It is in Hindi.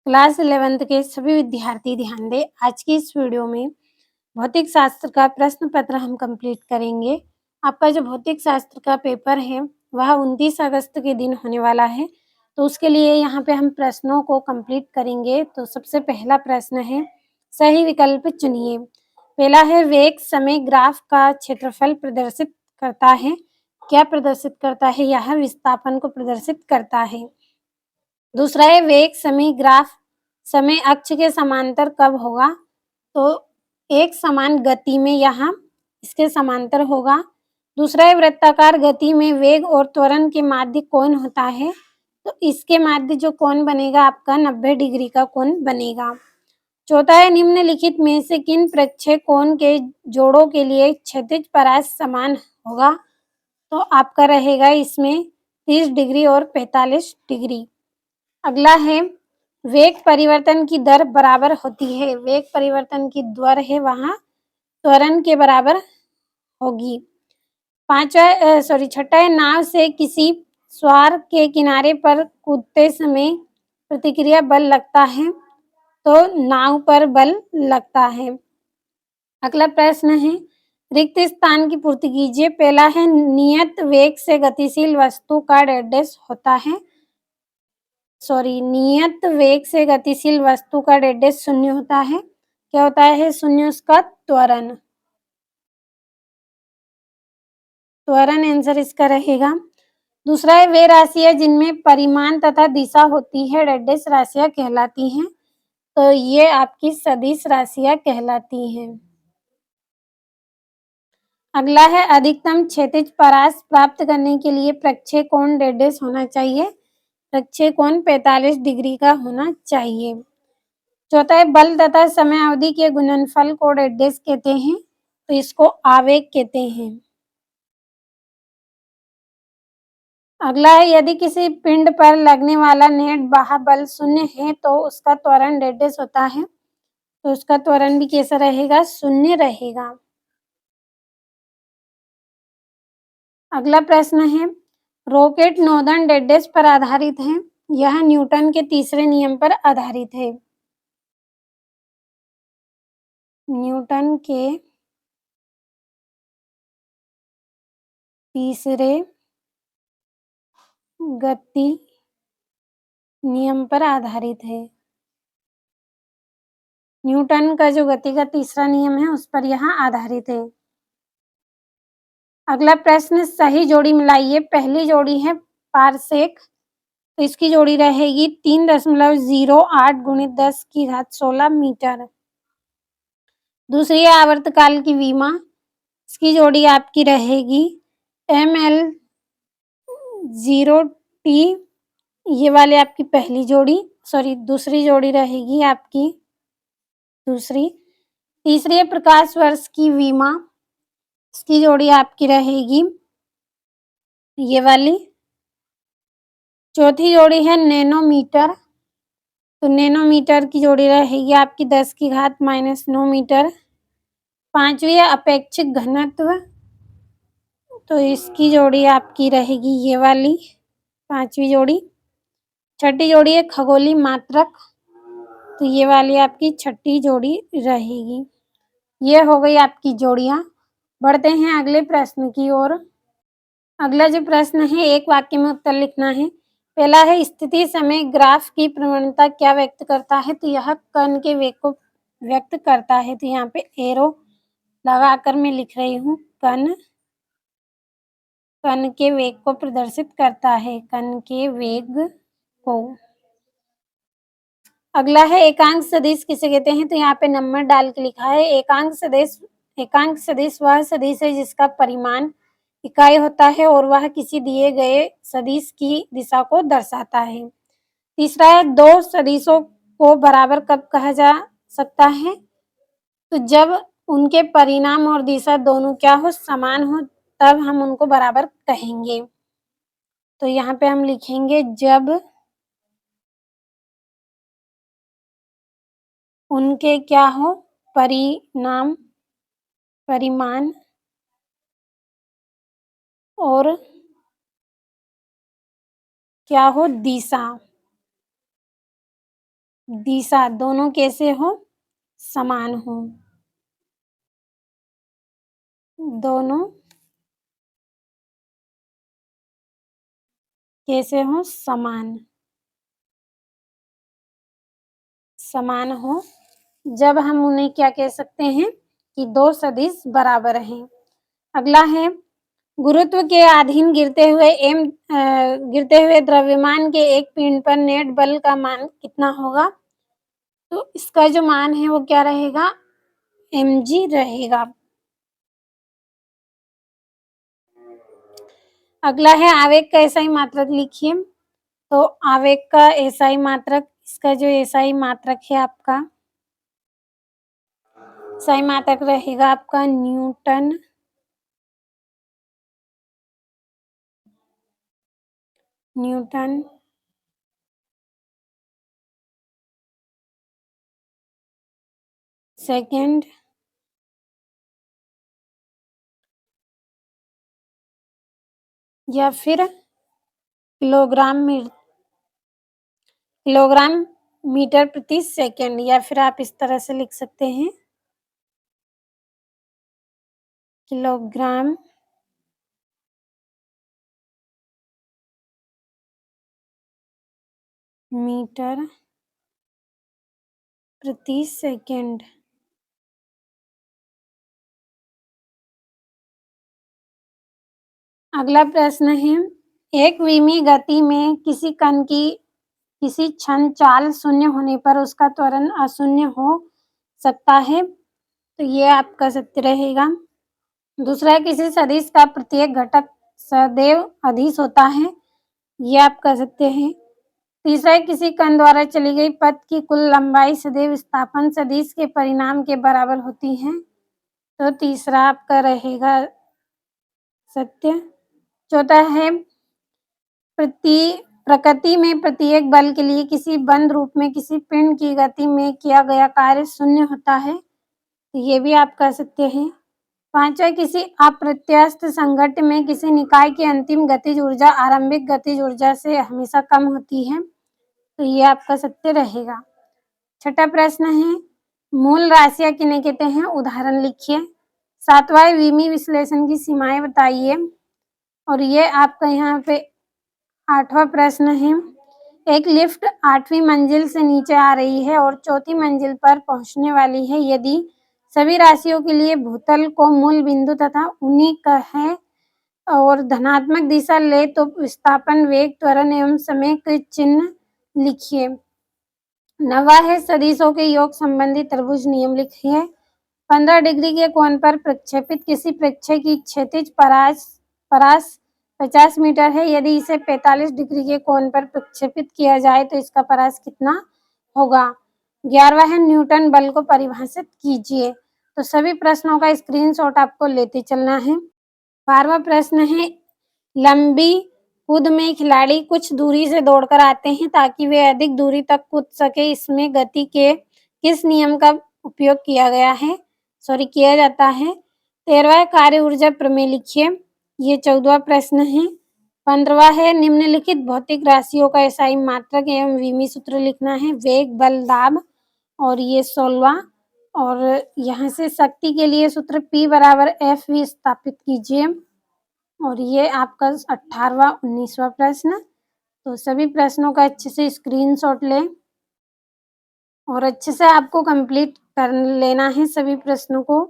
क्लास 11th के सभी विद्यार्थी ध्यान दें। आज की इस वीडियो में भौतिक शास्त्र का प्रश्न पत्र हम कंप्लीट करेंगे। आपका जो भौतिक शास्त्र का पेपर है वह 29 अगस्त के दिन होने वाला है, तो उसके लिए यहाँ पे हम प्रश्नों को कंप्लीट करेंगे। तो सबसे पहला प्रश्न है, सही विकल्प चुनिए। पहला है, वेग समय ग्राफ का क्षेत्रफल प्रदर्शित करता है। क्या प्रदर्शित करता है? यह विस्थापन को प्रदर्शित करता है। दूसरा है, वेग समय ग्राफ समय अक्ष के समांतर कब होगा? तो एक समान गति में यहाँ इसके समांतर होगा। दूसरा है, वृत्ताकार गति में वेग और त्वरण के माध्य कोण होता है, तो इसके माध्य जो कोण बनेगा आपका 90 डिग्री का कोण बनेगा। चौथा है, निम्नलिखित में से किन प्रक्षेपण के जोड़ों के लिए क्षैतिज परास समान होगा? तो आपका रहेगा इसमें 30 डिग्री और 45 डिग्री। अगला है, वेग परिवर्तन की दर बराबर होती है। वेग परिवर्तन की दर है वहाँ त्वरण के बराबर होगी। छठा है, नाव से किसी स्वार के किनारे पर कूदते समय प्रतिक्रिया बल लगता है, तो नाव पर बल लगता है। अगला प्रश्न है, रिक्त स्थान की पूर्ति कीजिए। पहला है, नियत वेग से गतिशील वस्तु का डैश होता है। नियत वेग से गतिशील वस्तु का डैश शून्य होता है। क्या होता है शून्य? उसका त्वरण। त्वरण आंसर इसका रहेगा। दूसरा है, वे राशियां जिनमें परिमाण तथा दिशा होती है डैश राशियां कहलाती हैं। तो ये आपकी सदिश राशियां कहलाती हैं। अगला है, अधिकतम क्षैतिज परास प्राप्त करने के लिए प्रक्षेपण डैश होना चाहिए। प्रक्षेपण 45 डिग्री का होना चाहिए। चौथा है, बल तथा समय अवधि के गुणनफल को डैश कहते हैं, तो इसको आवेग कहते हैं। अगला है, यदि किसी पिंड पर लगने वाला नेट बाह्य बल शून्य है तो उसका त्वरण डैश होता है, तो उसका त्वरण भी कैसा रहेगा? शून्य रहेगा। अगला प्रश्न है, रॉकेट नोदन डैश पर आधारित है। यह न्यूटन के तीसरे नियम पर आधारित है। न्यूटन के तीसरे गति नियम पर आधारित है। न्यूटन का जो गति का तीसरा नियम है उस पर यहाँ आधारित है। अगला प्रश्न, सही जोड़ी मिलाइए। पहली जोड़ी है पारसेक, तो इसकी जोड़ी रहेगी 3.08 गुणित 10 की घात 16 मीटर। दूसरी है आवर्तकाल की विमा, इसकी जोड़ी आपकी रहेगी ml 0t। ये वाली आपकी पहली जोड़ी, दूसरी जोड़ी रहेगी आपकी दूसरी। तीसरी है प्रकाश वर्ष की विमा, इसकी जोड़ी आपकी रहेगी ये वाली। चौथी जोड़ी है नैनोमीटर, तो नैनोमीटर की जोड़ी रहेगी आपकी 10 की घात -9 मीटर। पांचवी है अपेक्षिक घनत्व, तो इसकी जोड़ी आपकी रहेगी ये वाली पांचवी जोड़ी। छठी जोड़ी है खगोलीय मात्रक, तो ये वाली आपकी छठी जोड़ी रहेगी। ये हो गई आपकी जोड़ियां। बढ़ते हैं अगले प्रश्न की ओर। अगला जो प्रश्न है, एक वाक्य में उत्तर लिखना है। पहला है, स्थिति समय ग्राफ की प्रवणता क्या व्यक्त करता है? तो यह कण के वेग को व्यक्त करता है। तो यहाँ पे एरो लगाकर मैं लिख रही हूँ, कण के वेग को प्रदर्शित करता है, कण के वेग को। अगला है, एकांक सदिश किसे कहते हैं? तो यहाँ पे नंबर डाल के लिखा है। एकांक सदिश वह सदिश है जिसका परिमाण इकाई होता है और वह किसी दिए गए सदिश की दिशा को दर्शाता है। तीसरा है, दो सदिशों को बराबर कब कहा जा सकता है? तो जब उनके परिमाण और दिशा दोनों क्या हो? समान हो, तब हम उनको बराबर कहेंगे। तो यहाँ पे हम लिखेंगे, जब उनके क्या हो? परिमाण और क्या हो? दिशा। दिशा दोनों कैसे हो? समान हो। दोनों कैसे हो? समान। समान हो जब हम उन्हें क्या कह सकते हैं कि दो सदिश बराबर हैं। अगला है गुरुत्व के अधीन गिरते हुए द्रव्यमान के एक पिंड पर नेट बल का मान कितना होगा? तो इसका जो मान है वो क्या रहेगा? mg रहेगा। अगला है आवेग का एसआई मात्रक लिखिए। तो आवेग का एसआई मात्रक, इसका जो एसआई मात्रक है आपका, एसआई मात्रक रहेगा आपका न्यूटन सेकेंड या फिर किलोग्राम मीटर प्रति सेकेंड, या फिर आप इस तरह से लिख सकते हैं किलोग्राम मीटर प्रति सेकेंड। अगला प्रश्न है एक विमी गति में किसी कण की किसी क्षण चाल शून्य होने पर उसका त्वरण अशून्य हो सकता है। तो ये आपका सत्य रहेगा। दूसरा है किसी सदिश का प्रत्येक घटक सदैव अदिश होता है। ये आपका सत्य है। तीसरा है किसी कण द्वारा चली गई पथ की कुल लंबाई सदैव विस्थापन सदिश के परिमाण के बराबर होती है। तो तीसरा आपका रहेगा सत्य। चौथा है प्रकृति में प्रत्येक बल के लिए किसी बंद रूप में किसी पिंड की गति में किया गया कार्य शून्य होता है। तो ये भी आपका सत्य है। पांचवा किसी अप्रत्यास्थ संघट्ट में किसी निकाय की अंतिम गतिज ऊर्जा आरंभिक गतिज ऊर्जा से हमेशा कम होती है। तो ये आपका सत्य रहेगा। छठा प्रश्न है मूल राशियां किन्हें कहते हैं? उदाहरण लिखिए। सातवां विमी विश्लेषण की सीमाएं बताइए। और ये आपका यहाँ पे आठवां प्रश्न है एक लिफ्ट 8वीं मंजिल से नीचे आ रही है और चौथी मंजिल पर पहुंचने वाली है। यदि सभी राशियों के लिए भूतल को मूल बिंदु तथा उन्हीं का है और धनात्मक दिशा ले तो विस्थापन वेग त्वरण एवं समय के चिन्ह लिखिए। नवा है सदिशों के योग संबंधी त्रिभुज नियम लिखिए। 15 डिग्री के कोण पर प्रक्षेपित किसी प्रक्षेप की क्षैतिज परास 50 मीटर है। यदि इसे 45 डिग्री के कोण पर प्रक्षेपित किया जाए तो इसका परास कितना होगा? 11वां है न्यूटन बल को परिभाषित कीजिए। तो सभी प्रश्नों का स्क्रीनशॉट आपको लेते चलना है। 12वां प्रश्न है लंबी कूद में खिलाड़ी कुछ दूरी से दौड़कर आते हैं ताकि वे अधिक दूरी तक कूद सके। इसमें गति के किस नियम का उपयोग किया जाता है? 13वां कार्य ऊर्जा प्रमेय लिखिए। ये 14वां प्रश्न है। 15वां है निम्नलिखित भौतिक राशियों का एसआई मात्रक एवं विमी सूत्र लिखना है। वेग बल दाब। और ये 16वां। और यहाँ से शक्ति के लिए सूत्र P बराबर FV स्थापित कीजिए। और ये आपका 18वां 19वां प्रश्न। तो सभी प्रश्नों का अच्छे से स्क्रीनशॉट लें और अच्छे से आपको कंप्लीट कर लेना है सभी प्रश्नों को।